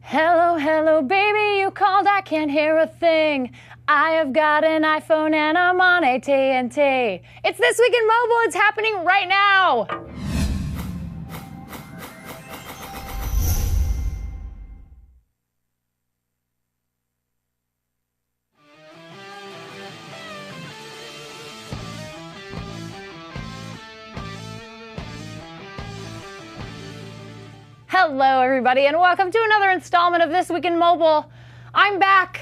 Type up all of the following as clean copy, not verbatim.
Hello, hello, baby, you called, I can't hear a thing. I have got an iPhone and I'm on AT&T. It's This Week in Mobile, it's happening right now. Hello, everybody, and welcome to another installment of This Week in Mobile. I'm back.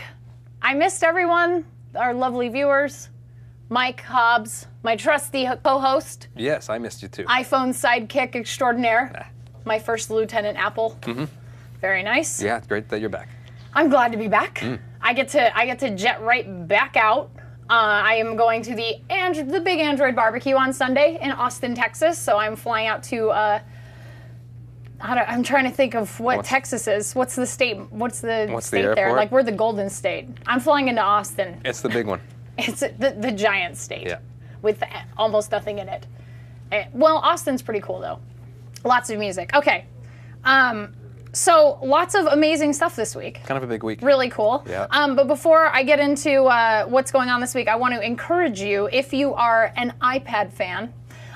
I missed everyone, our lovely viewers. Mike Hobbs, my trusty co-host. Yes, I missed you too. iPhone sidekick extraordinaire. My first Lieutenant Apple. Mm-hmm. Very nice. Yeah, it's great that you're back. I'm glad to be back. I get to jet right back out. I am going to the big Android barbecue on Sunday in Austin, Texas. So I'm flying out to. I'm trying to think of what Texas is. What's the state? What's the state there? Like, we're the Golden State. I'm flying into Austin. It's the big one. It's the giant state. Yeah. With almost nothing in it. Well, Austin's pretty cool, though. Lots of music. Okay. So, lots of amazing stuff this week. Kind of a big week. Really cool. Yeah. But before I get into what's going on this week, I want to encourage you, if you are an iPad fan,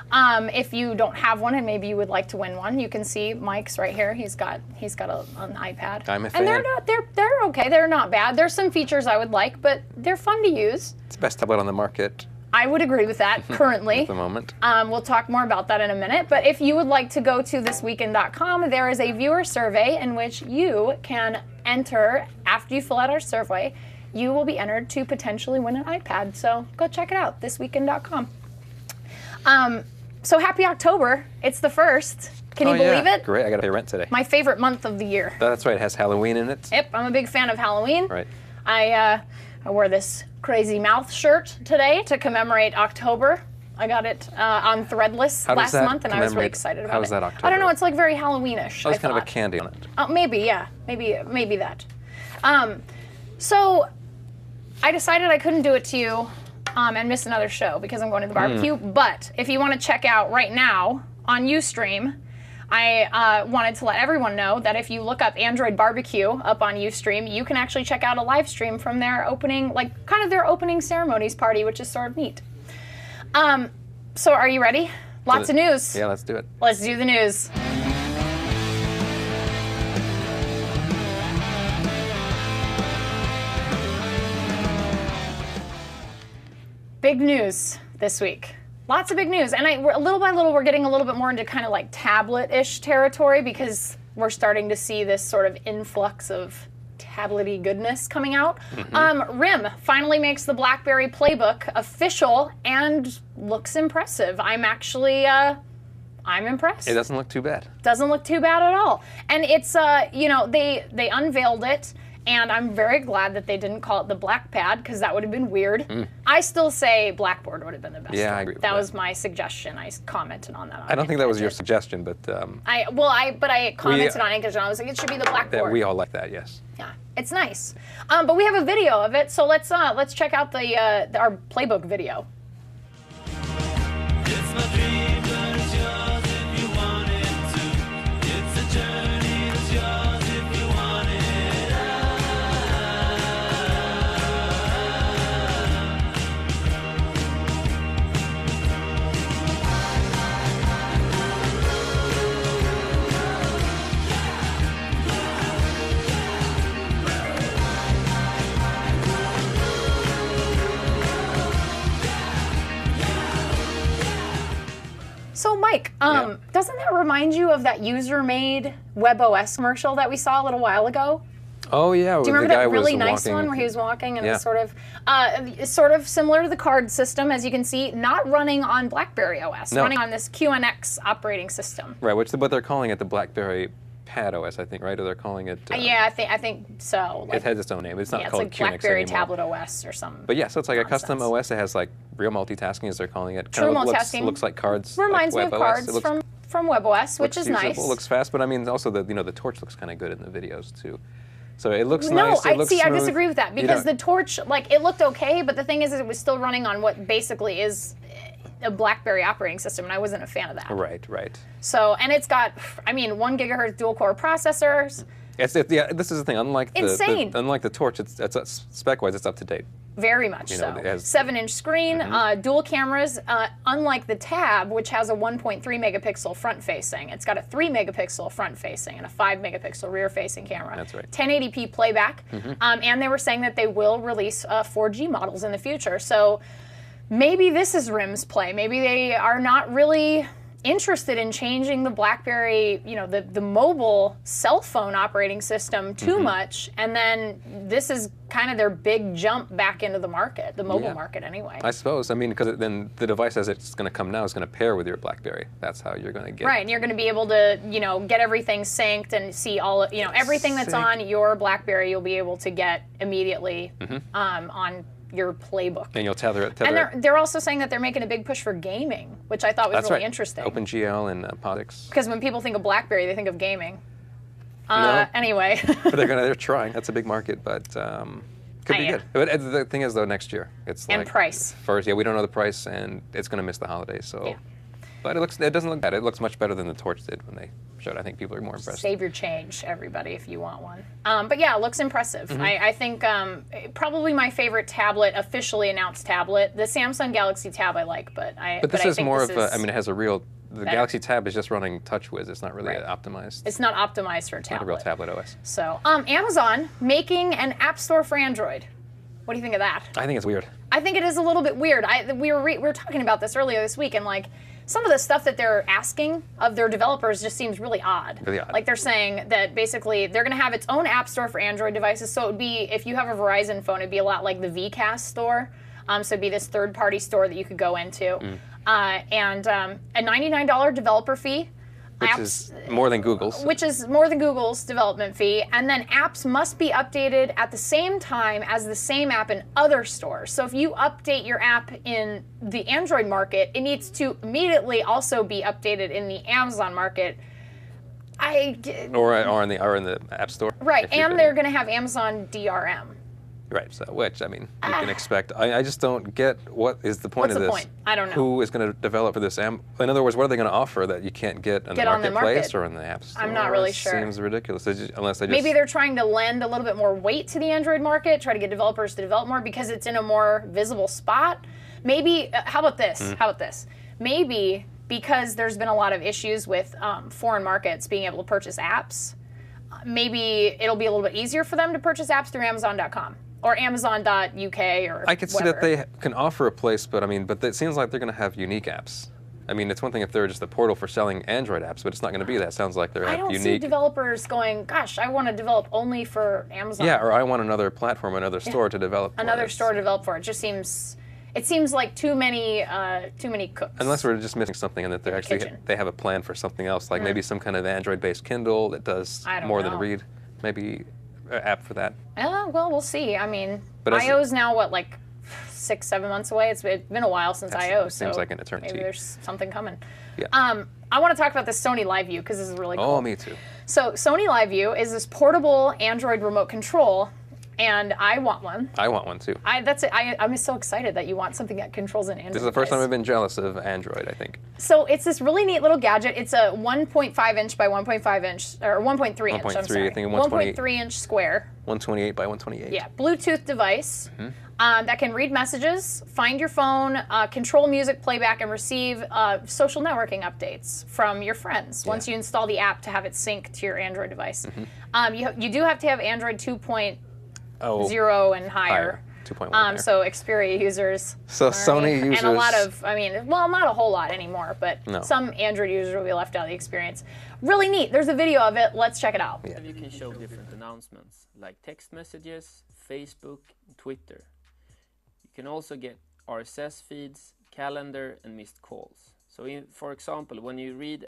if you don't have one and maybe you would like to win one, you can see Mike's right here. He's got an iPad. I'm a fan. And they're okay. They're not bad. There's some features I would like, but they're fun to use. It's the best tablet on the market. I would agree with that currently. At the moment. We'll talk more about that in a minute. But if you would like to go to thisweekend.com, there is a viewer survey in which you can enter. After you fill out our survey, you will be entered to potentially win an iPad. So go check it out, thisweekend.com. So happy October. It's the 1st. Can you believe it? Great. I got to pay rent today. My favorite month of the year. That's right. It has Halloween in it. Yep. I'm a big fan of Halloween. Right. I wore this crazy mouth shirt today to commemorate October. I got it on Threadless last month, and I was really excited about it. How was that October? I don't know. It's like very Halloweenish. Oh, it's kind of a candy on it. Oh, maybe, yeah. Maybe that. So I decided I couldn't do it to you and miss another show because I'm going to the barbecue. But if you want to check out right now on Ustream, I wanted to let everyone know that if you look up Android Barbecue up on Ustream, you can actually check out a live stream from their opening, their opening ceremonies party, which is sort of neat. So are you ready? Lots of news. Yeah, let's do it. Let's do the news. Big news this week. Lots of big news. And little by little, we're getting a little bit more into kind of like tablet-ish territory because we're starting to see this sort of influx of tablet-y goodness coming out. RIM finally makes the BlackBerry Playbook official and looks impressive. I'm impressed. It doesn't look too bad. Doesn't look too bad at all. And it's, they unveiled it. And I'm very glad that they didn't call it the Blackpad, because that would have been weird. I still say Blackboard would have been the best. Yeah, I agree with that. That was my suggestion. I commented on that. I don't think that was your suggestion, but... I commented on it because I was like, it should be the Blackboard. We all like that, yes. Yeah, it's nice. But we have a video of it, so let's check out our Playbook video. It's my dream, but it's yours if you want it to. It's a journey, it's yours if you want it. So, Mike, doesn't that remind you of that user-made WebOS commercial that we saw a little while ago? Oh, yeah. Do you remember that really nice one where he was walking and it was sort of similar to the card system, as you can see, not running on BlackBerry OS, running on this QNX operating system. Right, but they're calling it the BlackBerry Pad OS, I think, right? Or they're calling it... yeah, I think so. It has its own name. It's not called like QNX BlackBerry anymore. Tablet OS or something. But yeah, so it's like a custom OS that has like real multitasking, as they're calling it. True multitasking. Looks like cards. Reminds me of cards from WebOS, which is usable, nice. Looks fast, but I mean, also the torch looks kind of good in the videos too. So it looks nice. It looks smooth. I disagree with that because the torch, it looked okay, but the thing is, it was still running on what basically is a BlackBerry operating system, and I wasn't a fan of that. Right. So, and it's got, 1 gigahertz dual core processors, Yeah, this is the thing. Unlike Insane. unlike the Torch, it's spec-wise, it's up to date. Very much You know, so. it has- 7-inch screen, dual cameras. Unlike the Tab, which has a 1.3 megapixel front-facing, it's got a 3 megapixel front-facing and a 5 megapixel rear-facing camera. That's right. 1080p playback, and they were saying that they will release 4G models in the future. So maybe this is RIM's play. Maybe they are not really interested in changing the BlackBerry, you know, the mobile cell phone operating system too much, and then this is kind of their big jump back into the market, the mobile market anyway. I suppose. I mean, because then the device as it's going to come now is going to pair with your BlackBerry. That's how you're going to get. Right, and you're going to be able to, you know, get everything synced and see all, you know, everything that's on your BlackBerry. You'll be able to get immediately on your Playbook. And you'll tether it. And they're also saying that they're making a big push for gaming, which I thought was That's really right. interesting. OpenGL and POSIX. Because when people think of BlackBerry, they think of gaming. No. Anyway. But they're trying. That's a big market, but could be good. But the thing is, though, next year it's And like price. First, we don't know the price, and it's going to miss the holidays. So, Yeah. but it doesn't look bad. It looks much better than the Torch did when they showed. I think people are more impressed. Save your change, everybody, if you want one. But yeah, it looks impressive. I think probably my favorite tablet, officially announced tablet. The Samsung Galaxy Tab I like, but This I is think more this of is a. I mean, it has a real. The better. Galaxy Tab is just running TouchWiz. It's not really Right. optimized. It's not optimized for a not a tablet. real tablet OS. So, Amazon making an app store for Android. What do you think of that? I think it's weird. I think it is a little bit weird. We were talking about this earlier this week, and like some of the stuff that they're asking of their developers just seems really odd. Really odd. Like they're saying that basically they're going to have its own app store for Android devices. So it would be, if you have a Verizon phone, it'd be a lot like the VCast store. So it'd be this third-party store that you could go into, and a $99 developer fee. Which is more than Google's. Which is more than Google's development fee. And then apps must be updated at the same time as the same app in other stores. So if you update your app in the Android market, it needs to immediately also be updated in the Amazon market. Or in the App Store. Right, and they're going to have Amazon DRM. Right, so which, I mean, you can expect. I just don't get what is the point What's of the this. point? I don't know. Who is going to develop for this? In other words, what are they going to offer that you can't get on the Get on the marketplace market. or in the App Store? I'm not really sure. Seems ridiculous. Unless they just... Maybe they're trying to lend a little bit more weight to the Android market, try to get developers to develop more because it's in a more visible spot. Maybe, how about this? How about this? Maybe because there's been a lot of issues with foreign markets being able to purchase apps, maybe it'll be a little bit easier for them to purchase apps through Amazon.com. Or Amazon.uk or I could see whatever. that they can offer a place, but it seems like they're going to have unique apps. I mean, it's one thing if they're just a portal for selling Android apps, but it's not going to be that. It sounds like they're I don't see unique. developers going, gosh, I want to develop only for Amazon. Yeah, or I want another platform, another store to develop. for Another this. store to develop for. It just seems, like too many cooks. Unless we're just missing something, and that they're actually kitchen. they have a plan for something else, like maybe some kind of Android-based Kindle that does I don't more know. than read. Maybe an app for that. Well, we'll see. I mean, But as I.O.'s now, what, like 6-7 months away? It's been a while since I.O., so seems like an eternity. maybe there's something coming. Yeah. I want to talk about this Sony LiveView because this is really cool. Oh, me too. So Sony LiveView is this portable Android remote control, and I want one. I want one too. That's it. I'm so excited that you want something that controls an Android. This is the first time device. I've been jealous of Android, I think. So it's this really neat little gadget. It's a 1.5 inch by 1.5 inch, or 1.3 inch. 1.3, I'm sorry. I think 128. 1.3 inch square. 128 by 128. Yeah, Bluetooth device that can read messages, find your phone, control music playback, and receive social networking updates from your friends once you install the app to have it sync to your Android device. You do have to have Android 2.0 and higher. 2.1. So Xperia users. So Sony users. And a lot of, well, not a whole lot anymore, but No. some Android users will be left out of the experience. Really neat. There's a video of it. Let's check it out. Yeah. You can show different announcements like text messages, Facebook, Twitter. You can also get RSS feeds, calendar, and missed calls. So for example, when you read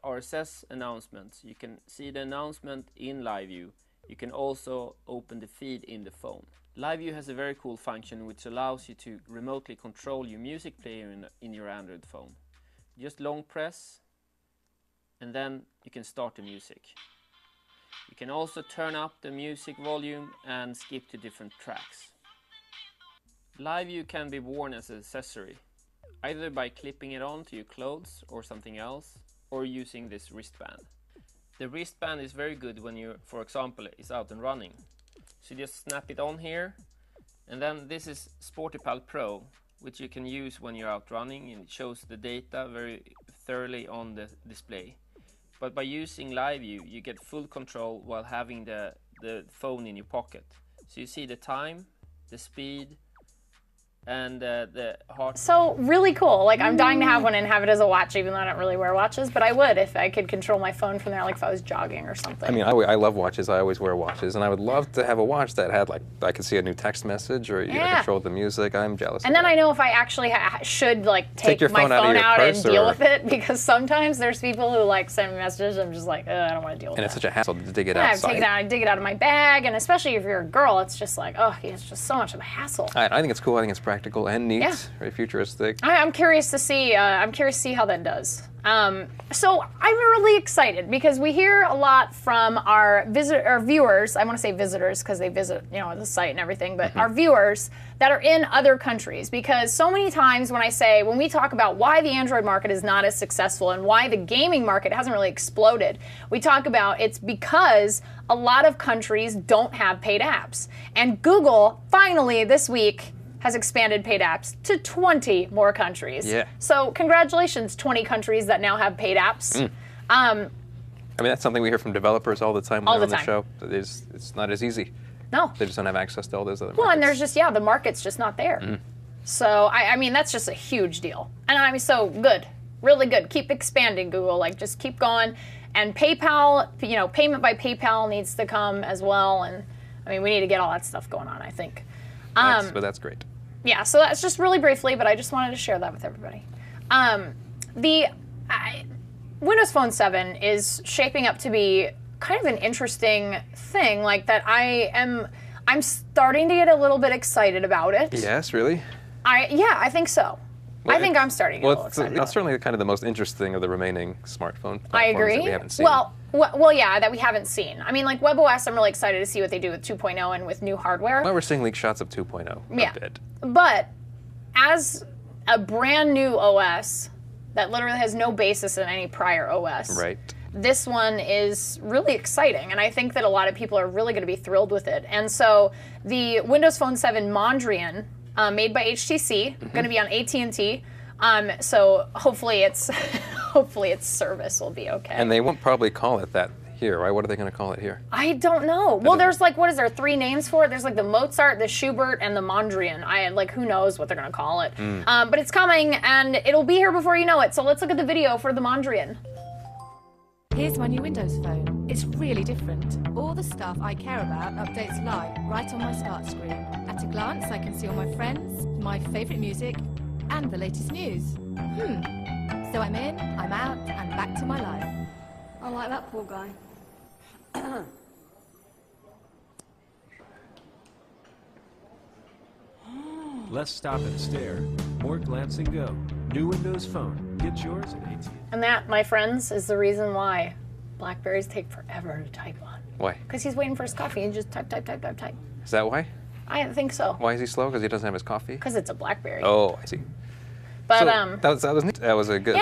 RSS announcements, you can see the announcement in LiveView. You can also open the feed in the phone. LiveView has a very cool function which allows you to remotely control your music player in your Android phone. Just long press and then you can start the music. You can also turn up the music volume and skip to different tracks. LiveView can be worn as an accessory, either by clipping it onto your clothes or something else, or using this wristband. the wristband is very good when you, for example, is out and running. So you just snap it on here, and then this is SportyPal Pro, which you can use when you're out running, and it shows the data very thoroughly on the display. But by using LiveView, you get full control while having the phone in your pocket. So you see the time, the speed, and the heart. So really cool. Like, I'm dying to have one and have it as a watch, even though I don't really wear watches. But I would if I could control my phone from there, like if I was jogging or something. I mean, I love watches. I always wear watches, and I would love to have a watch that had, like, I could see a new text message, or you know, control the music. I'm jealous. And of then that. I know if I actually take your my phone out of phone your out and purse, deal or- with it, because sometimes there's people who like send me messages. I'm just like, I don't want to deal with And it. it's such a hassle to dig it I outside. dig it out of my bag, and especially if you're a girl, it's just like, it's just so much of a hassle. I think it's cool. I think it's practical and neat. Yeah. Very futuristic. I'm curious to see. I'm curious to see how that does. So I'm really excited because we hear a lot from our viewers. I want to say visitors because they visit, the site and everything, but our viewers that are in other countries. Because so many times when we talk about why the Android market is not as successful and why the gaming market hasn't really exploded, we talk about it's because a lot of countries don't have paid apps. And Google finally this week has expanded paid apps to 20 more countries. Yeah. So congratulations, 20 countries that now have paid apps. I mean, that's something we hear from developers all the time when All they're on the the time. show. It's not as easy. No. They just don't have access to all those other Well, and markets. there's just, the market's just not there. So, I mean, that's just a huge deal. And I mean, so good. Really good. Keep expanding, Google. Like, just keep going. And PayPal, payment by PayPal needs to come as well. And, I mean, we need to get all that stuff going on, I think. But that's great. Yeah, so that's just really briefly, but I just wanted to share that with everybody. Windows Phone 7 is shaping up to be kind of an interesting thing, like that I'm starting to get a little bit excited about it. Yes, really? I think so. Well, I think I'm starting to get a little it's excited. it's certainly kind of the most interesting of the remaining smartphone platforms I agree. that we haven't seen. Well, yeah, that we haven't seen. I mean, like WebOS, I'm really excited to see what they do with 2.0 and with new hardware. Well, we're seeing leaked shots of 2.0 Yeah. a bit. But as a brand new OS that literally has no basis in any prior OS, Right. this one is really exciting, and I think that a lot of people are really going to be thrilled with it. And so the Windows Phone 7 Mondrian, made by HTC, going to be on AT&T. So hopefully its service will be okay. And they won't probably call it that here, right? What are they going to call it here? I don't know. Well, there's like, what is there, 3 names for it? There's like the Mozart, the Schubert, and the Mondrian. Who knows what they're going to call it. But it's coming, and it'll be here before you know it. So let's look at the video for the Mondrian. Here's my new Windows Phone. It's really different. All the stuff I care about updates live right on my start screen. At a glance, I can see all my friends, my favourite music, and the latest news. So I'm in, I'm out, and back to my life. I like that poor guy. Less stop and stare, more glance and go. New Windows Phone. Get yours at AT&T. And that, my friends, is the reason why BlackBerries take forever to type on. Why? Because he's waiting for his coffee and just type. Is that why? I think so. Why is he slow? Because he doesn't have his coffee? Because it's a BlackBerry. Oh, I see. But that was neat. That was a good,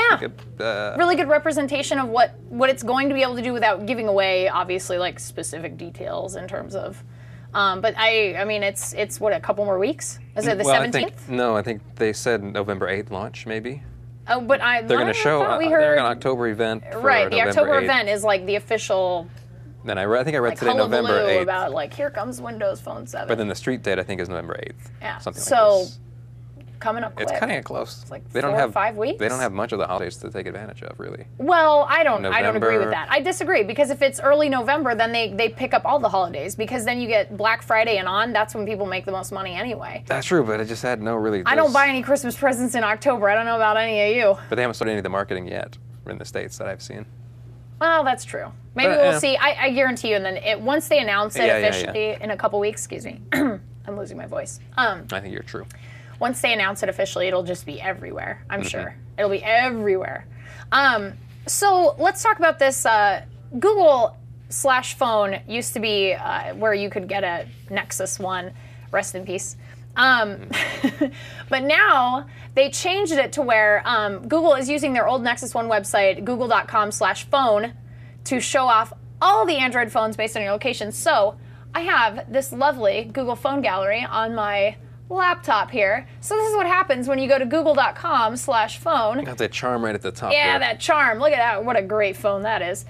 really good representation of what it's going to be able to do without giving away, obviously, like specific details in terms of. But I mean, it's what, a couple more weeks? Is it the 17th? I think they said November 8th launch, maybe. Oh, but They're going to show. We They're heard an October event. For right. The November October 8th. event is like the official. Then I think I read Like today November hullabaloo 8th. about like, here comes Windows Phone 7. But then the street date I think is November 8th. Yeah. Something So, like this. coming up quick. It's kind of close. It's like they don't 4 or have 5 weeks. They don't have much of the holidays to take advantage of, really. Well, I don't agree November. with that. I disagree, because if it's early November, then they pick up all the holidays, because then you get Black Friday and on. That's when people make the most money anyway. That's true, but it just had no really. I don't buy any Christmas presents in October. I don't know about any of you. But they haven't started any of the marketing yet in the States that I've seen. Well, that's true. Maybe But, we'll see. I guarantee you. And then once they announce it Yeah, officially in a couple weeks, excuse me, I'm losing my voice. I think you're true. Once they announce it officially, it'll just be everywhere. I'm sure it'll be everywhere. So let's talk about this. Google/phone used to be where you could get a Nexus One. Rest in peace. But now they changed it to where Google is using their old Nexus One website, google.com/phone, to show off all the Android phones based on your location. So I have this lovely Google phone gallery on my laptop here. So this is what happens when you go to google.com/phone. Got that charm right at the top. Yeah, there. that charm. Look at that. What a great phone that is.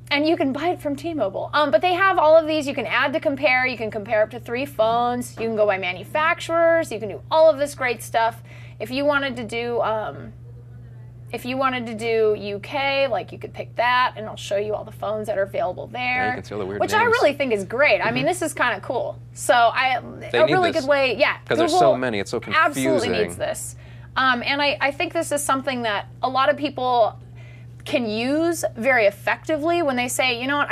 And you can buy it from T-Mobile. But they have all of these. You can add to compare. You can compare up to 3 phones. You can go by manufacturers. You can do all of this great stuff. If you wanted to do UK, like you could pick that, and I'll show you all the phones that are available there. Yeah, you can see all the weird which I names. really think is great. I mean, this is kind of cool. So a need really this. good way, yeah. Because there's Google so many, it's so confusing. absolutely needs this. And I think this is something that a lot of people can use very effectively when they say, you know what,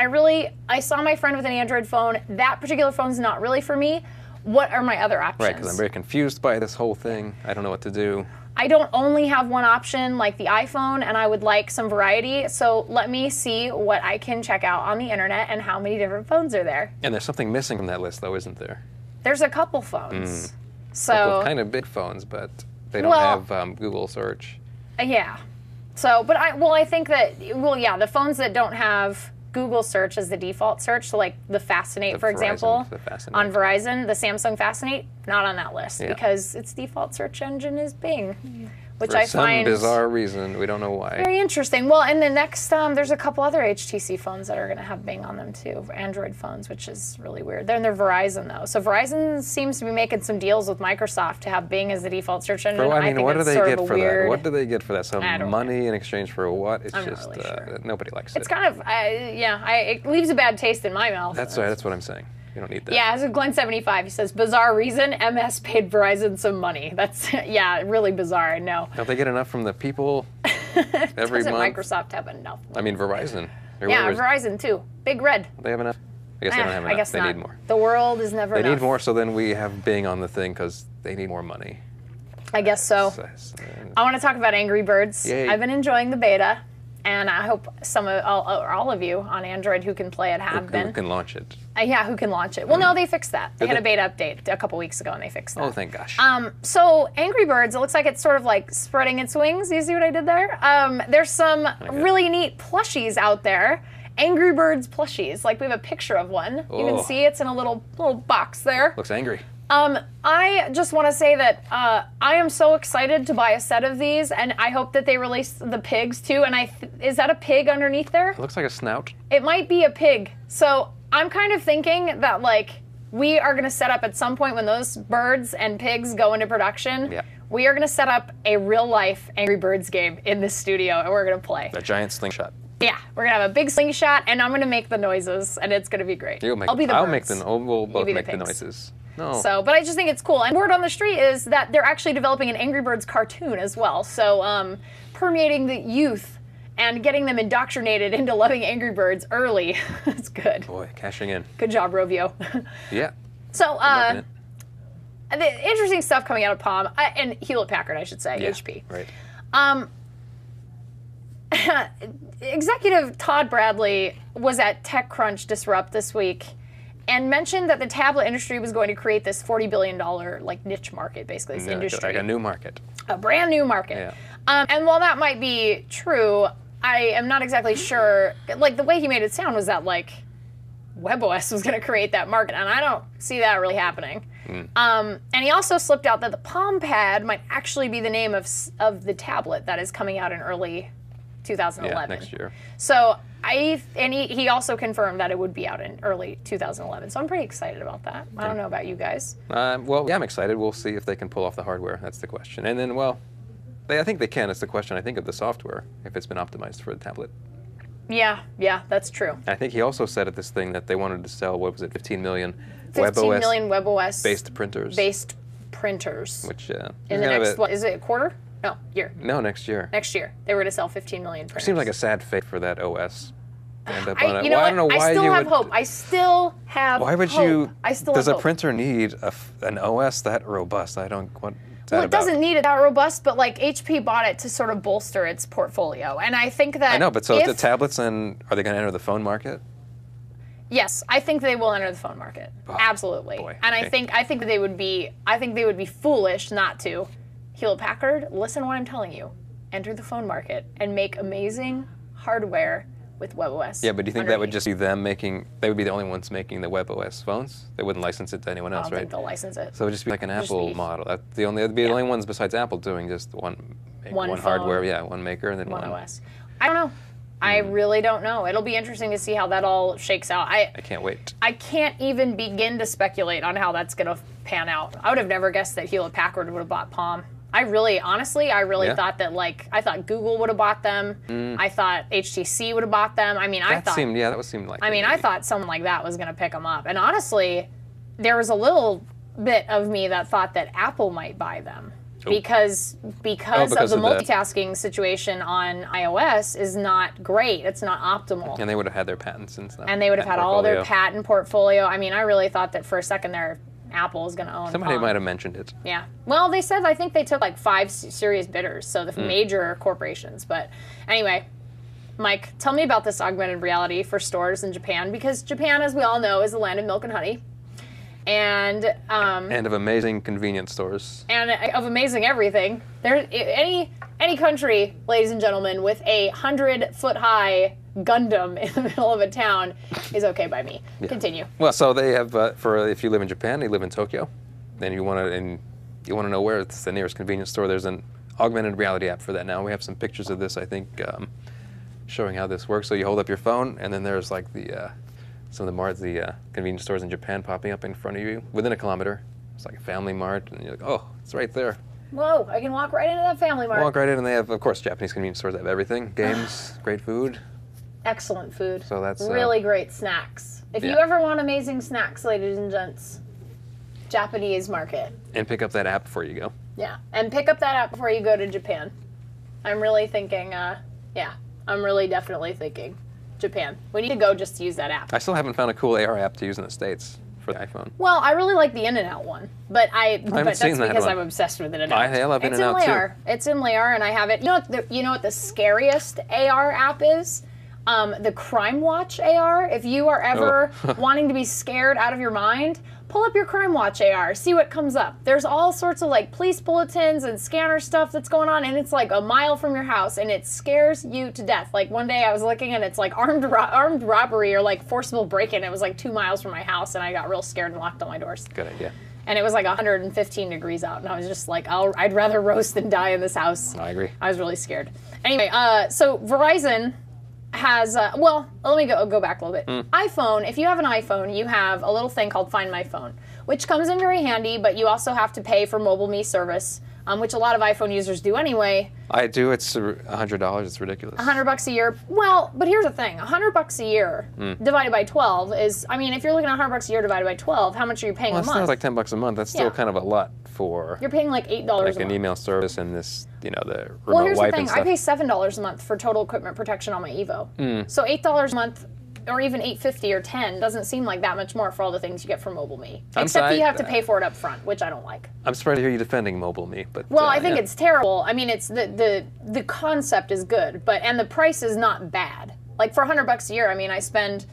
I saw my friend with an Android phone. That particular phone's not really for me. What are my other options? Right, because I'm very confused by this whole thing. I don't know what to do. I don't only have one option like the iPhone, and I would like some variety. So let me see what I can check out on the internet and how many different phones are there. And there's something missing from that list, though, isn't there? There's a couple phones. Couple So of kind of big phones, but they don't Well- have Google search. yeah. So, but I think that, the phones that don't have Google search as the default search, so like the Fascinate, The for Verizon- example, the Fascinate. on Verizon, the Samsung Fascinate, not on that list Yeah. because its default search engine is Bing, which For I some find bizarre reason, we don't know why. very interesting. Well, and the next, there's a couple other HTC phones that are going to have Bing on them too, Android phones, which is really weird. They're Verizon though, so Verizon seems to be making some deals with Microsoft to have Bing as the default search engine. I mean, think what do that's they sort get of a for weird, that? What do they get for that? Some I don't money in exchange for what? It's I'm not just really sure. nobody likes It's it. kind of, it leaves a bad taste in my mouth. That's right. That's what I'm saying. You don't need that. Yeah, as Glenn75, he says, bizarre reason, MS paid Verizon some money. That's, really bizarre, no. Don't they get enough from the people every Doesn't month? Microsoft have enough? I mean, Verizon. Or Yeah, whatever. Verizon too. Big Red. They have enough. I guess they don't have enough. I guess they not. need more. The world is never They enough. need more, so then we have Bing on the thing because they need more money. I guess so. I want to talk about Angry Birds. Yay. I've been enjoying the beta, and I hope all of you on Android who can play it have been. Who can launch it? Who can launch it? Well, no, they fixed that. They Did had a they? beta update a couple weeks ago, and they fixed that. Oh, thank gosh. So Angry Birds, it looks like it's sort of like spreading its wings. You see what I did there? There's some really neat plushies out there. Angry Birds plushies. Like we have a picture of one. You can Oh. see it's in a little box there. Looks angry. I just want to say that I am so excited to buy a set of these, and I hope that they release the pigs too. And is that a pig underneath there? It looks like a snout. It might be a pig. So I'm kind of thinking that we are going to set up at some point when those birds and pigs go into production. Yeah. We are going to set up a real life Angry Birds game in this studio, and we're going to play. A giant slingshot. Yeah, we're going to have a big slingshot, and I'm going to make the noises, and it's going to be great. I'll make birds. we'll both be the make the pigs. noises. No. So, but I just think it's cool. And word on the street is that they're actually developing an Angry Birds cartoon as well. So, permeating the youth and getting them indoctrinated into loving Angry Birds early. It's good. Boy, cashing in. Good job, Rovio. Yeah. So, Loving it. the interesting stuff coming out of Palm and Hewlett Packard, I should say, Yeah, HP. Right. Executive Todd Bradley was at TechCrunch Disrupt this week and mentioned that the tablet industry was going to create this $40 billion niche market, basically, this industry. Like a new market. A brand new market. Yeah. And while that might be true, I am not exactly sure. The way he made it sound was that WebOS was going to create that market, and I don't see that really happening. And he also slipped out that the Palm Pad might actually be the name of the tablet that is coming out in early 2011. Yeah, next year. So he also confirmed that it would be out in early 2011. So I'm pretty excited about that. I don't know about you guys. Well, yeah, I'm excited. We'll see if they can pull off the hardware. That's the question. And then, I think they can. It's the question, I think, of the software, if it's been optimized for the tablet. Yeah, that's true. I think he also said at this thing that they wanted to sell, 15 million 15 million WebOS based printers. Which, in the next, is it a quarter? No, year. No, next year. Next year. They were going to sell 15 million It printers. seems like a sad fate for that OS. To end up on it. You know I what? don't know why I still you have would, hope. I still have Why would hope. you? I still does have a hope. printer need an OS that robust? I don't. What's that Well, it about? doesn't need it that robust, but HP bought it to sort of bolster its portfolio. And I think that I know, but so if, the tablets, and are they going to enter the phone market? Yes, I think they will enter the phone market. Oh, Absolutely. boy, And okay. I think that they would be foolish not to. Hewlett Packard, listen to what I'm telling you. Enter the phone market and make amazing hardware with WebOS. Yeah, but do you think that would underneath. just be them making? They would be the only ones making the WebOS phones. They wouldn't license it to anyone I else, don't right? think they'll license it. So it would just be like an Just Apple be- model. They'd be the only ones besides Apple doing just one One hardware, phone. yeah, one maker, and then One one OS. I don't know. I really don't know. It'll be interesting to see how that all shakes out. I can't wait. I can't even begin to speculate on how that's going to pan out. I would have never guessed that Hewlett Packard would have bought Palm. Honestly, I really Yeah. thought that, I thought Google would have bought them. I thought HTC would have bought them. I Seemed like. I thought someone like that was going to pick them up. And honestly, there was a little bit of me that thought that Apple might buy them. Because of the multitasking situation on iOS is not great. It's not optimal. And they would have had their patents and stuff. And they would have had all their portfolio. patent portfolio. I mean, I really thought that for a second there, Apple was going to own Somebody Palm. might have mentioned it. Yeah. Well, they said, I think they took like 5 serious bidders, so the major corporations. But anyway, Mike, tell me about this augmented reality for stores in Japan, because Japan, as we all know, is the land of milk and honey. And And of amazing convenience stores. and of amazing everything. There, any country, ladies and gentlemen, with a 100-foot-high Gundam in the middle of a town is okay by me. Continue. Well, so they have if you live in Japan, you live in Tokyo, then you want to know where it's the nearest convenience store. There's an augmented reality app for that now. We have some pictures of this, I think, showing how this works. So you hold up your phone, and then there's like some of the convenience stores in Japan popping up in front of you within a kilometer. It's like a Family Mart, and you're like, oh, it's right there. Whoa, I can walk right into that Family Mart. Walk right in, and they have, of course, Japanese convenience stores that have everything, games, great food. Excellent food. So that's really great snacks. If you yeah. ever want amazing snacks, ladies and gents, Japanese market. And pick up that app before you go. Yeah, and pick up that app before you go to Japan. I'm really thinking, I'm really definitely thinking Japan. We need to go just to use that app. I still haven't found a cool AR app to use in the States for the iPhone. Well, I really like the In-N-Out one, but that's seen that because one. I'm obsessed with In-N-Out. I love In-N-Out it's in too. Layer. It's in Layer, and I have it. You know what the scariest AR app is? The Crime Watch AR. If you are ever wanting to be scared out of your mind, pull up your Crime Watch AR, see what comes up. There's all sorts of like police bulletins and scanner stuff that's going on, and it's like a mile from your house, and it scares you to death. Like one day I was looking, and it's like armed robbery or like forcible break-in. It was like 2 miles from my house, and I got real scared and locked all my doors. Good idea. And it was like 115 degrees out, and I was just like, I'd rather roast than die in this house. I agree. I was really scared. Anyway, so Verizon has, let me go back a little bit. iPhone, if you have an iPhone, you have a little thing called Find My Phone, which comes in very handy, but you also have to pay for Mobile Me service, which a lot of iPhone users do anyway. I do. It's $100. It's ridiculous. $100 a year. Well, but here's the thing. $100 a year divided by 12 is, I mean, if you're looking at $100 a year divided by 12, how much are you paying Well, a that month? sounds like $10 a month. That's still Yeah. kind of a lot for You're paying like $8 a like month. an email service and this, the remote Well, here's the wipe thing. and I stuff. pay $7 a month for total equipment protection on my Evo. So $8 a month, or even $8.50 or $10 doesn't seem like that much more for all the things you get from Mobile Me. Except that you have to pay for it up front, which I don't like. I'm surprised to hear you defending Mobile Me, but Well, I think yeah. it's terrible. I mean, it's the concept is good, and the price is not bad. Like for $100 a year, I mean, I spend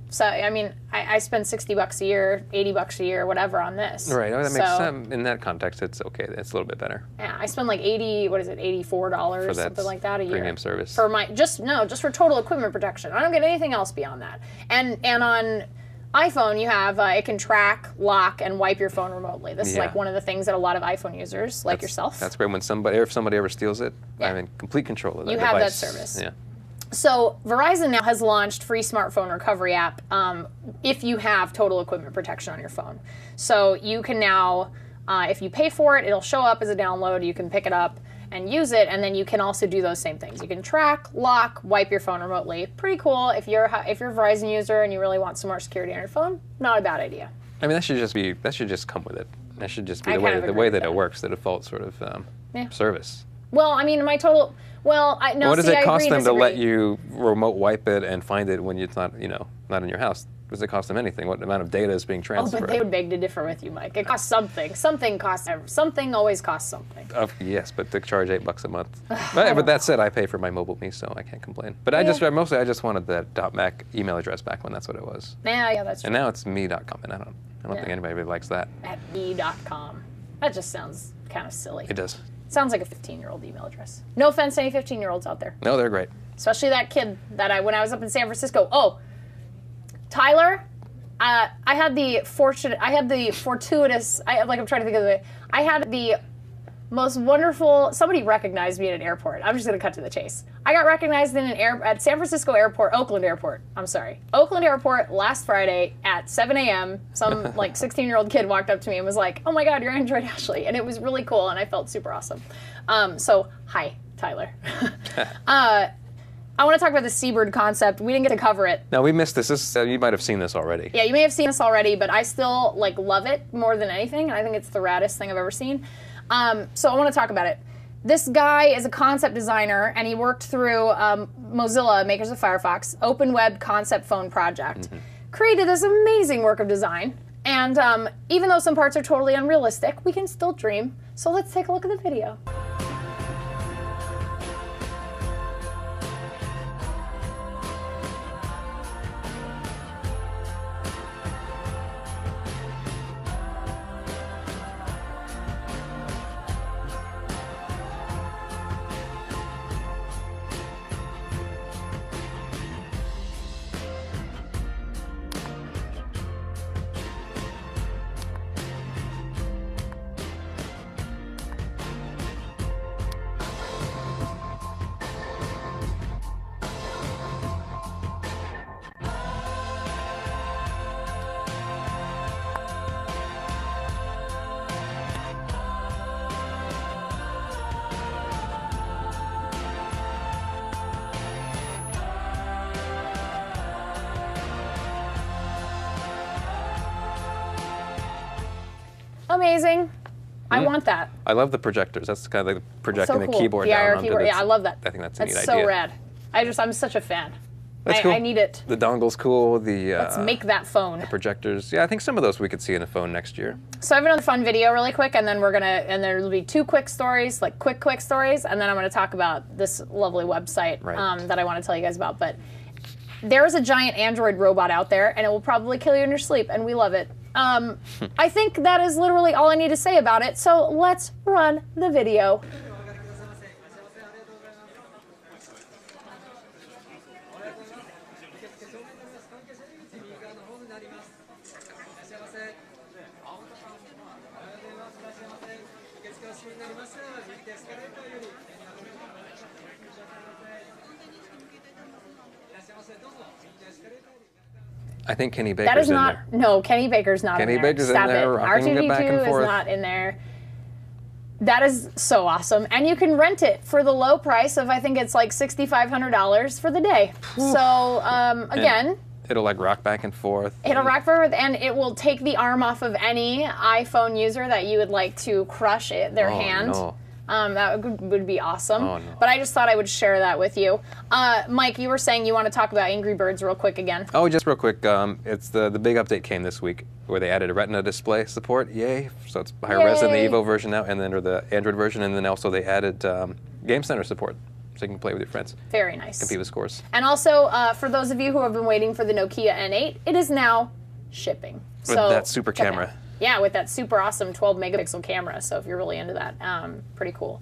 $60 a year, $80 a year, whatever on this. Right. That makes sense. In that context, it's okay. It's a little bit better. Yeah, I spend like $84, something like that a year. Premium service. For my just for total equipment protection. I don't get anything else beyond that. And on iPhone, you have it can track, lock, and wipe your phone remotely. This is like one of the things that a lot of iPhone users, like yourself, That's great. When if somebody ever steals it, I'm in complete control of that you device. have that service. Yeah. So Verizon now has launched free smartphone recovery app if you have total equipment protection on your phone. So you can now, if you pay for it, it'll show up as a download. You can pick it up and use it, and then you can also do those same things. You can track, lock, wipe your phone remotely. Pretty cool. If you're a Verizon user and you really want some more security on your phone, not a bad idea. I mean, that should just come with it. That should just be I the kind way of the agree way with that it that. works, the default sort of service. Well, I mean, my total. Well, What does it cost them to let disagree. you remote wipe it and find it when it's not, not in your house? Does it cost them anything? What amount of data is being Oh, transferred? but they would beg to differ with you, Mike. It costs something. Something always costs something. Yes, but to charge $8 a month. But that said, I pay for my Mobile Me, so I can't complain. But I just wanted that .mac email address back when that's what it was. Yeah, that's true. And now it's me.com, and I don't think anybody really likes that. At me.com. That just sounds kind of silly. It does. Sounds like a 15-year-old email address. No offense to any 15-year-olds out there. No, they're great. Especially that kid that when I was up in San Francisco. Oh, Tyler, I had the most wonderful, somebody recognized me at an airport. I'm just gonna cut to the chase. I got recognized at San Francisco Airport, Oakland Airport last Friday at 7 a.m. Some like 16-year-old kid walked up to me and was like, "Oh my God, you're Android Ashley," and it was really cool, and I felt super awesome. So hi, Tyler. I want to talk about the Seabird concept. We didn't get to cover it. No, we missed this. You might have seen this already. Yeah, you may have seen this already, but I still like love it more than anything. I think it's the raddest thing I've ever seen. So I want to talk about it. This guy is a concept designer, and he worked through Mozilla, makers of Firefox, open web concept phone project. Created this amazing work of design. And even though some parts are totally unrealistic, we can still dream. So let's take a look at the video. Amazing. I want that. I love the projectors. That's kind of like projecting So the cool. keyboard The down IR onto keyboard. this. Yeah, I love that. I think that's a neat That's idea. so rad. I'm such a fan. That's cool. I need it. The dongle's cool. Let's make that phone. Projectors. Yeah, I think some of those we could see in a phone next year. So I have another fun video really quick, and then there'll be two quick stories, like quick stories, and then I'm going to talk about this lovely website that I want to tell you guys about. But there's a giant Android robot out there, and it will probably kill you in your sleep, and we love it. I think that is literally all I need to say about it, so let's run the video. I think Kenny Baker's That is in not, there. no, Kenny Baker's not Kenny in there. Baker's in Stop there, it. rocking it back and R2D2 is forth. not in there. That is so awesome. And you can rent it for the low price of, I think it's like $6,500 for the day. So, again, And it'll like rock back and forth. it'll rock forward, and it will take the arm off of any iPhone user that you would like to crush their hand. No. That would be awesome. Oh, no. But I just thought I would share that with you. Mike, you were saying you want to talk about Angry Birds real quick again. Oh, just real quick. It's the big update came this week where they added a Retina display support. Yay! So it's higher res than the Yay. Evo version now, and then or the Android version, and then also they added Game Center support, so you can play with your friends, Very nice. compete with scores. And also, for those of you who have been waiting for the Nokia N8, it is now shipping. With that super check it camera. out. Yeah, with that super awesome 12 megapixel camera. So if you're really into that, pretty cool.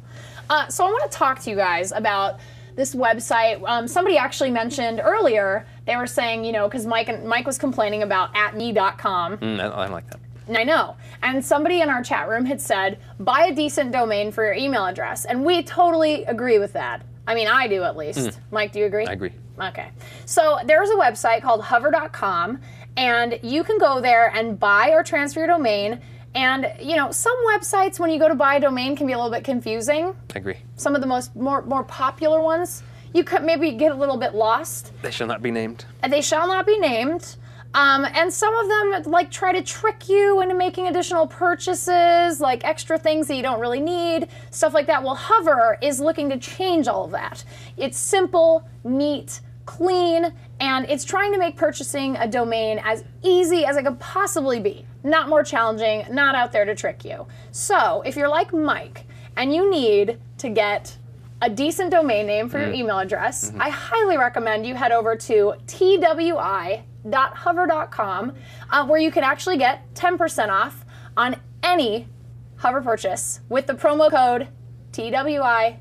So I want to talk to you guys about this website. Somebody actually mentioned earlier, they were saying, because Mike was complaining about @me.com. I don't like that. I know. And somebody in our chat room had said, buy a decent domain for your email address. And we totally agree with that. I mean, I do at least. Mike, do you agree? I agree. Okay. So there's a website called hover.com, and you can go there and buy or transfer your domain. And, some websites, when you go to buy a domain, can be a little bit confusing. I agree. Some of the more popular ones, you could maybe get a little bit lost. They shall not be named. They shall not be named. And some of them try to trick you into making additional purchases, like extra things that you don't really need, stuff like that. Well, Hover is looking to change all of that. It's simple, neat, clean, and it's trying to make purchasing a domain as easy as it could possibly be. Not more challenging, not out there to trick you. So if you're like Mike and you need to get a decent domain name for your email address, I highly recommend you head over to twi.hover.com, where you can actually get 10% off on any Hover purchase with the promo code TWI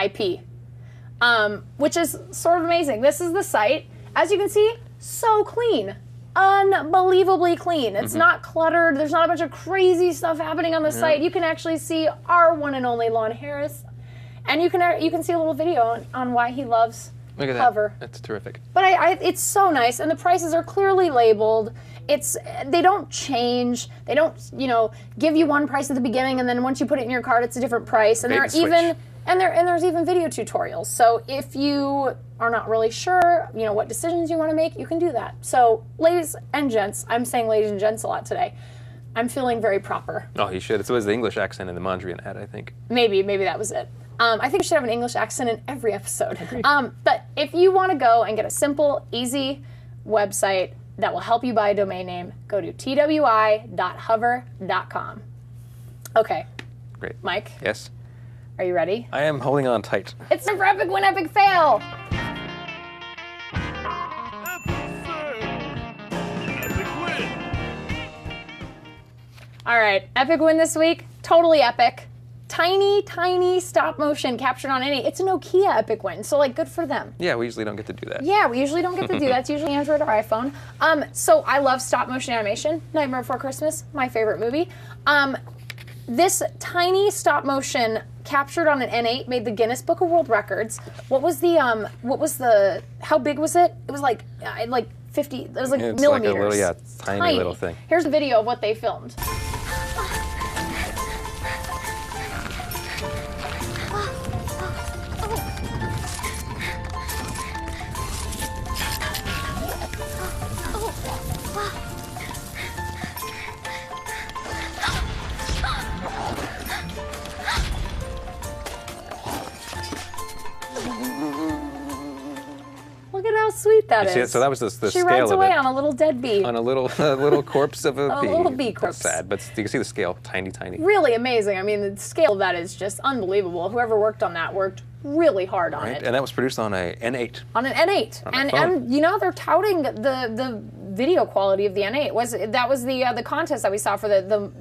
IP, which is sort of amazing. This is the site. As you can see, so clean. Unbelievably clean. It's not cluttered. There's not a bunch of crazy stuff happening on the site. You can actually see our one and only Lon Harris, and you can see a little video on why he loves Look at Hover. that. That's terrific. But it's so nice, and the prices are clearly labeled. They don't change. They don't give you one price at the beginning, and then once you put it in your cart, it's a different price. And there's even video tutorials. So if you are not really sure, what decisions you want to make, you can do that. So, ladies and gents, I'm saying ladies and gents a lot today. I'm feeling very proper. Oh, you should. It was the English accent in the Mondrian ad, I think. Maybe that was it. I think we should have an English accent in every episode. But if you want to go and get a simple, easy website that will help you buy a domain name, go to twi.hover.com. Okay. Great. Mike? Yes? Are you ready? I am holding on tight. It's time for Epic Win, Epic Fail! All right, Epic Win this week, totally epic. Tiny, tiny stop motion captured on any. It's a Nokia Epic Win, so good for them. Yeah, we usually don't get to do that. Yeah, we usually don't get to do that. It's usually Android or iPhone. So I love stop motion animation. Nightmare Before Christmas, my favorite movie. This tiny stop motion captured on an N8 made the Guinness Book of World Records. How big was it? It was like 50, it was It's millimeters. like a little, tiny little thing. Here's a video of what they filmed. Look at how sweet that is. So that was the She scale rides of away it. on a little dead bee. On a little corpse of a bee. A little bee corpse. Sad, but you can see the scale, tiny, tiny. Really amazing. I mean, the scale of that is just unbelievable. Whoever worked on that worked really hard on it. And that was produced on a N8. On an N8. On a phone. And they're touting the video quality of the N8. That was the contest that we saw for the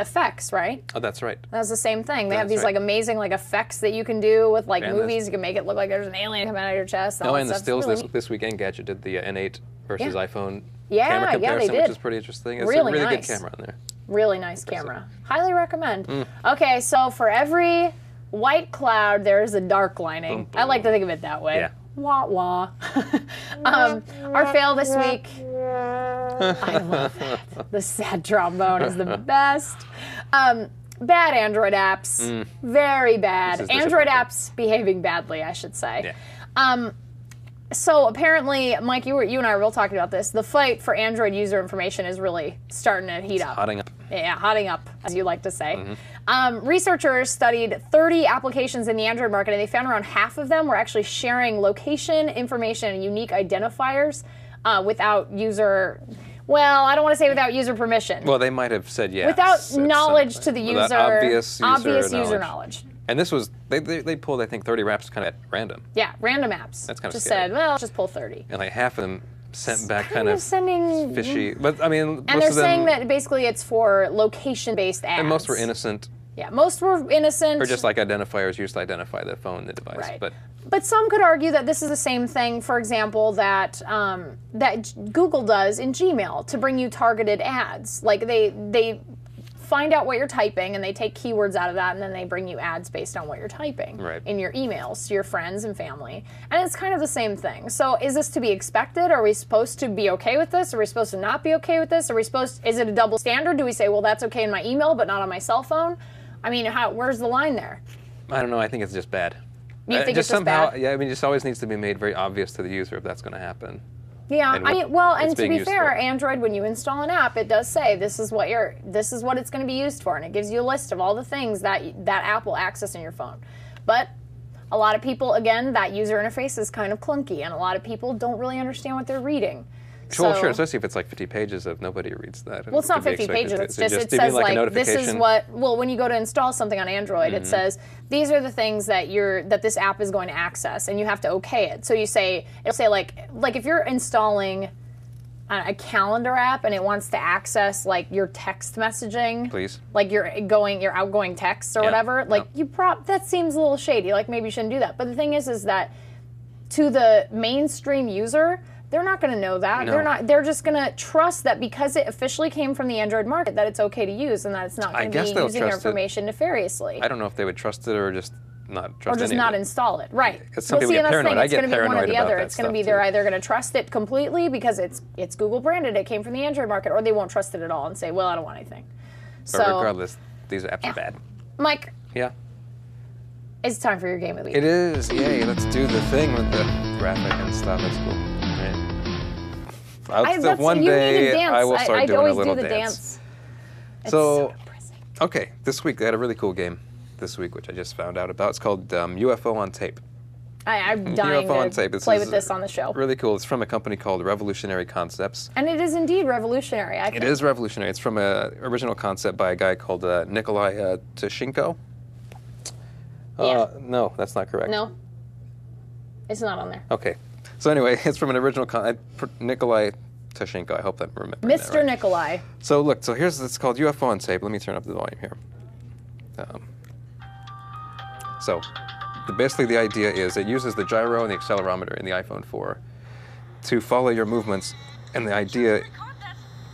effects, right? Oh, that's right. That's the same thing. They have That's these right. amazing effects that you can do with And movies. You can make it look like there's an alien coming out of your chest. And all And that the stuff. stills It's really this weekend, Gadget did the N8 versus iPhone Yeah, camera yeah, they comparison, did. which is pretty interesting. It's Really a really nice. good camera on there. Really nice camera. Highly recommend. Okay, so for every white cloud, there is a dark lining. I like to think of it that way. Yeah. Wah wah. Our fail this week. I love it. The sad trombone is the best. Bad Android apps. Very bad. This is Android disappointing. apps behaving badly, I should say. Yeah. So apparently, Mike, you and I were talking about this. The fight for Android user information is really starting to heat up. Hotting up. Yeah, hotting up, as you like to say. Researchers studied 30 applications in the Android market, and they found around half of them were actually sharing location information and unique identifiers without user. Well, I don't want to say without user permission. Well, they might have said yes. Without at knowledge some to the point. user. Without obvious user knowledge. And this was, they pulled, I think, 30 apps kind of at random. Yeah, random apps. That's kind of just scary. said, well, let's just pull 30. And half of them sent back Kind of sending fishy. But I mean, And most they're of them, saying that basically it's for location-based ads. and most were innocent, Yeah, most were innocent. or just like identifiers used to identify the phone, the device. Right. But some could argue that this is the same thing, for example, that Google does in Gmail to bring you targeted ads. Like they find out what you're typing and they take keywords out of that and then they bring you ads based on what you're typing in your emails to your friends and family. And it's kind of the same thing. So is this to be expected? Are we supposed to be okay with this? Are we supposed to not be okay with this? Is it a double standard? Do we say, well, that's okay in my email but not on my cell phone? I mean, where's the line there? I don't know. I think it's just bad. You think it's just somehow, bad? Yeah, I mean, it just always needs to be made very obvious to the user if that's going to happen. Yeah, And I mean, well, it's and to being be used fair, for. Android, when you install an app, it does say this is what it's going to be used for, and it gives you a list of all the things that app will access in your phone. But a lot of people, again, that user interface is kind of clunky, and a lot of people don't really understand what they're reading. Well, So- sure, especially if it's like 50 pages of nobody reads that. Well, it's not 50 pages. It's just it even says like a like this is notification. what. Well, when you go to install something on Android, it says these are the things that this app is going to access, and you have to okay it. So it'll say like if you're installing a calendar app and it wants to access like your text messaging, Please. like your outgoing texts or Yeah, whatever, like that seems a little shady. Like maybe you shouldn't do that. But the thing is that to the mainstream user, they're not going to know that. No. They're just going to trust that because it officially came from the Android market that it's okay to use and that it's not going to be using their information nefariously. I don't know if they would trust it or just not trust it. Or just not install it, right? Because some people get paranoid. I get paranoid about that It's going to be they're either going to trust it completely because it's Google branded, it came from the Android market, or they won't trust it at all and say, well, I don't want anything. But regardless, these apps are bad. Mike. Yeah. It's time for your game of the week. It is. Yay! Let's do the thing with the graphic and stuff. That's cool. Right. One day I will start doing a little dance. So okay, this week they had a really cool game. This week, which I just found out about. It's called UFO on Tape. I'm dying UFO on to Tape. play with this on the show. Really cool. It's from a company called Revolutionary Concepts. And it is indeed revolutionary, I think. It is revolutionary. It's from an original concept by a guy called Nikolai Tashenko. No, that's not correct. No. It's not on there. Okay. So anyway, it's from an original Nikolai Tashenko. I hope I'm remembering that Mr. right. Nikolai. So look, it's called UFO on Tape. Let me turn up the volume here. So basically the idea is it uses the gyro and the accelerometer in the iPhone 4 to follow your movements. And the idea,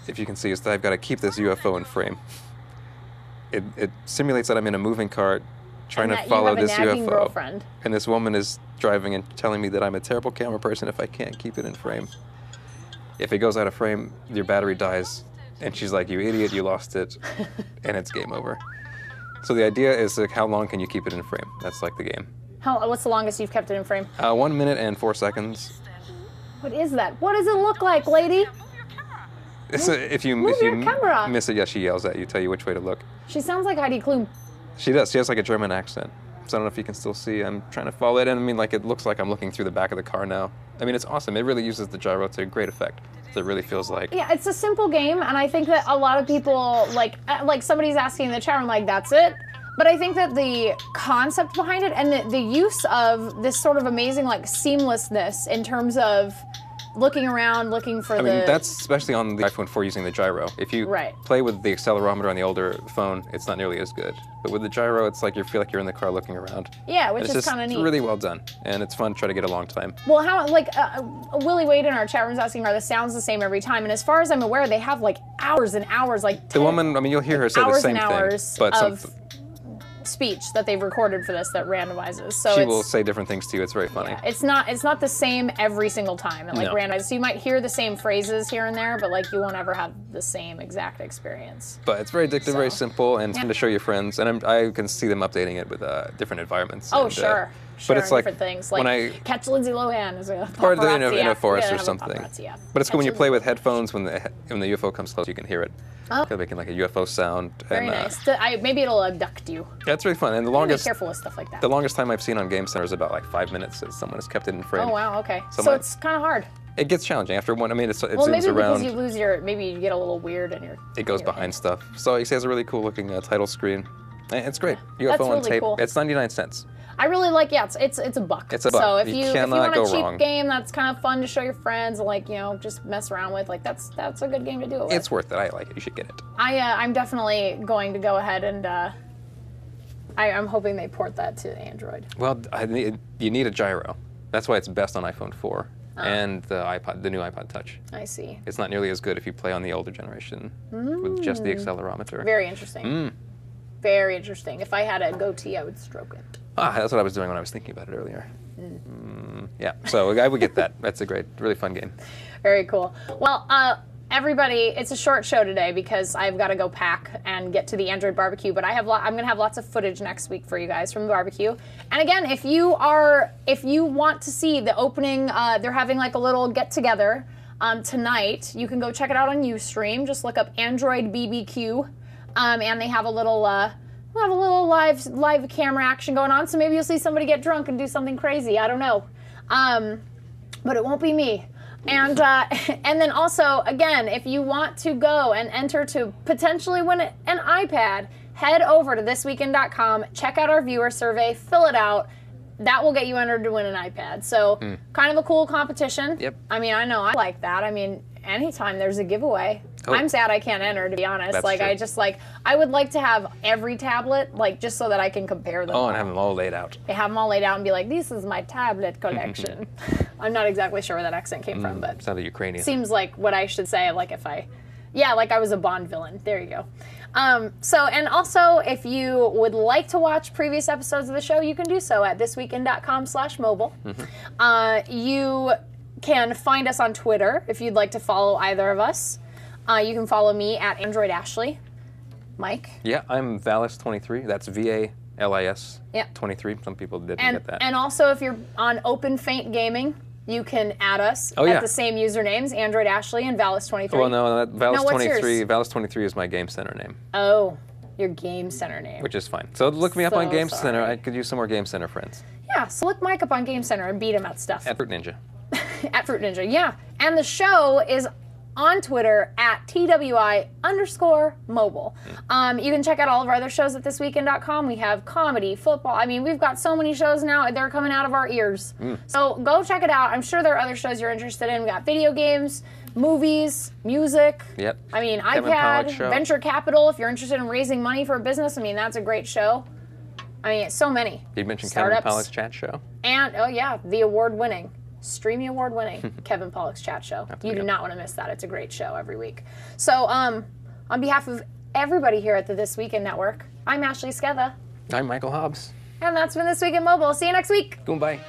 if you can see, is that I've got to keep this UFO in frame. It simulates that I'm in a moving cart trying to follow this UFO. Girlfriend. And this woman is driving and telling me that I'm a terrible camera person if I can't keep it in frame. If it goes out of frame, your battery dies. And she's like, you idiot, you lost it. And it's game over. So the idea is like, how long can you keep it in frame? That's like the game. What's the longest you've kept it in frame? 1 minute and 4 seconds. What is that? What does it look like, lady? If you camera. miss it, she yells at you, tell you which way to look. She sounds like Heidi Klum. She does. She has like a German accent. So I don't know if you can still see. I'm trying to follow it. And I mean, like, it looks like I'm looking through the back of the car now. I mean, it's awesome. It really uses the gyro to great effect. So it really feels like... Yeah, it's a simple game, and I think that a lot of people, like somebody's asking in the chat room, like, that's it? But I think that the concept behind it and the use of this sort of amazing, like, seamlessness in terms of looking around, looking for I mean, that's especially on the iPhone 4 using the gyro. If you play with the accelerometer on the older phone, it's not nearly as good. But with the gyro, it's like you feel like you're in the car looking around. Yeah, which is kind of neat. It's really well done, and it's fun to try to get a long time. Well, Willie Wade in our chat room's asking, are the sounds the same every time? And as far as I'm aware, they have like hours and hours, like 10, the woman, I mean, you'll hear her say the same thing. Hours but of speech that they've recorded for this that randomizes. So she will say different things to you. It's very funny. Yeah, it's not the same every single time. It randomizes. So you might hear the same phrases here and there, but like you won't ever have the same exact experience. But it's very addictive, very simple, and fun to show your friends. And I can see them updating it with different environments. Oh, and, sure. But it's like different things, like when I catch Lindsay Lohan as a part paparazzi in a forest or have something. A but it's cool when you play with headphones. When the UFO comes close, you can hear it. Oh. They're making like a UFO sound. Very nice. Maybe it'll abduct you. That's really fun. And the longest. Be careful with stuff like that. The longest time I've seen on Game Center is about like 5 minutes. That someone has kept it in frame. Oh wow. Okay. So it's kind of hard. It gets challenging after one. I mean, it zooms maybe around. Because you lose your. Maybe you get a little weird and it goes behind stuff. So he has a really cool looking title screen. And it's great. Yeah, UFO on really tape. Cool. It's 99 cents. I really like, it's a buck. It's a buck. So if you want a cheap wrong. game that's kind of fun to show your friends, like, just mess around with, like that's a good game to do it with. It's worth it. I like it. You should get it. I'm definitely going to go ahead and I'm hoping they port that to Android. Well, you need a gyro. That's why it's best on iPhone 4 and the new iPod Touch. I see. It's not nearly as good if you play on the older generation with just the accelerometer. Very interesting. Very interesting. If I had a goatee, I would stroke it. That's what I was doing when I was thinking about it earlier. Yeah, so I would get that. That's a really fun game. Very cool. Well, everybody, it's a short show today because I've got to go pack and get to the Android barbecue, but I'm going to have lots of footage next week for you guys from the barbecue. And again, if you want to see the opening, they're having like a little get-together tonight. You can go check it out on Ustream. Just look up Android BBQ. And they have a little live camera action going on, so maybe you'll see somebody get drunk and do something crazy. I don't know, but it won't be me. And then also, again, if you want to go and enter to potentially win an iPad, head over to thisweekend.com, check out our viewer survey, fill it out. That will get you entered to win an iPad. So kind of a cool competition. Yep. I mean, I know I like that. I mean, anytime there's a giveaway. Oh. I'm sad I can't enter, to be honest. That's like, true. I just I would like to have every tablet, like, just so that I can compare them. Oh, and have them all laid out. They have them all laid out and be like, this is my tablet collection. I'm not exactly sure where that accent came from, but Sounded Ukrainian. seems like what I should say, like if I, like I was a Bond villain. There you go. And also, if you would like to watch previous episodes of the show, you can do so at thisweekend.com/mobile. You can find us on Twitter if you'd like to follow either of us. You can follow me at Android Ashley. Mike? Yeah, I'm Valis23. That's VALIS Yeah. 23. Some people didn't And, get that. and also, if you're on Open Faint Gaming, you can add us Oh, at yeah. the same usernames, Android Ashley and Valis23. Well, no, that No, what's yours? Valis23 is my Game Center name, Oh, your Game Center name. which is fine. So look me up on So Game Center. sorry. I could use some more Game Center friends. Yeah, so look Mike up on Game Center and beat him at stuff. At Fruit Ninja. At Fruit Ninja, yeah. And the show is on Twitter at TWI_mobile. You can check out all of our other shows at thisweekend.com. We have comedy, football. I mean, we've got so many shows now, they're coming out of our ears. So go check it out. I'm sure there are other shows you're interested in. We got video games, movies, music. Yep. I mean, Kevin Pollak's iPad, show. venture capital. If you're interested in raising money for a business, I mean, that's a great show. I mean, it's so many. You mentioned Startups. Kevin Pollak's chat show. And, the award-winning, Streamy Award-winning Kevin Pollak's chat show. You do not want to miss that. It's a great show every week. So, on behalf of everybody here at the This Weekend Network, I'm Ashley Sketha, I'm Michael Hobbs. and that's been This Week in Mobile. See you next week. Goodbye.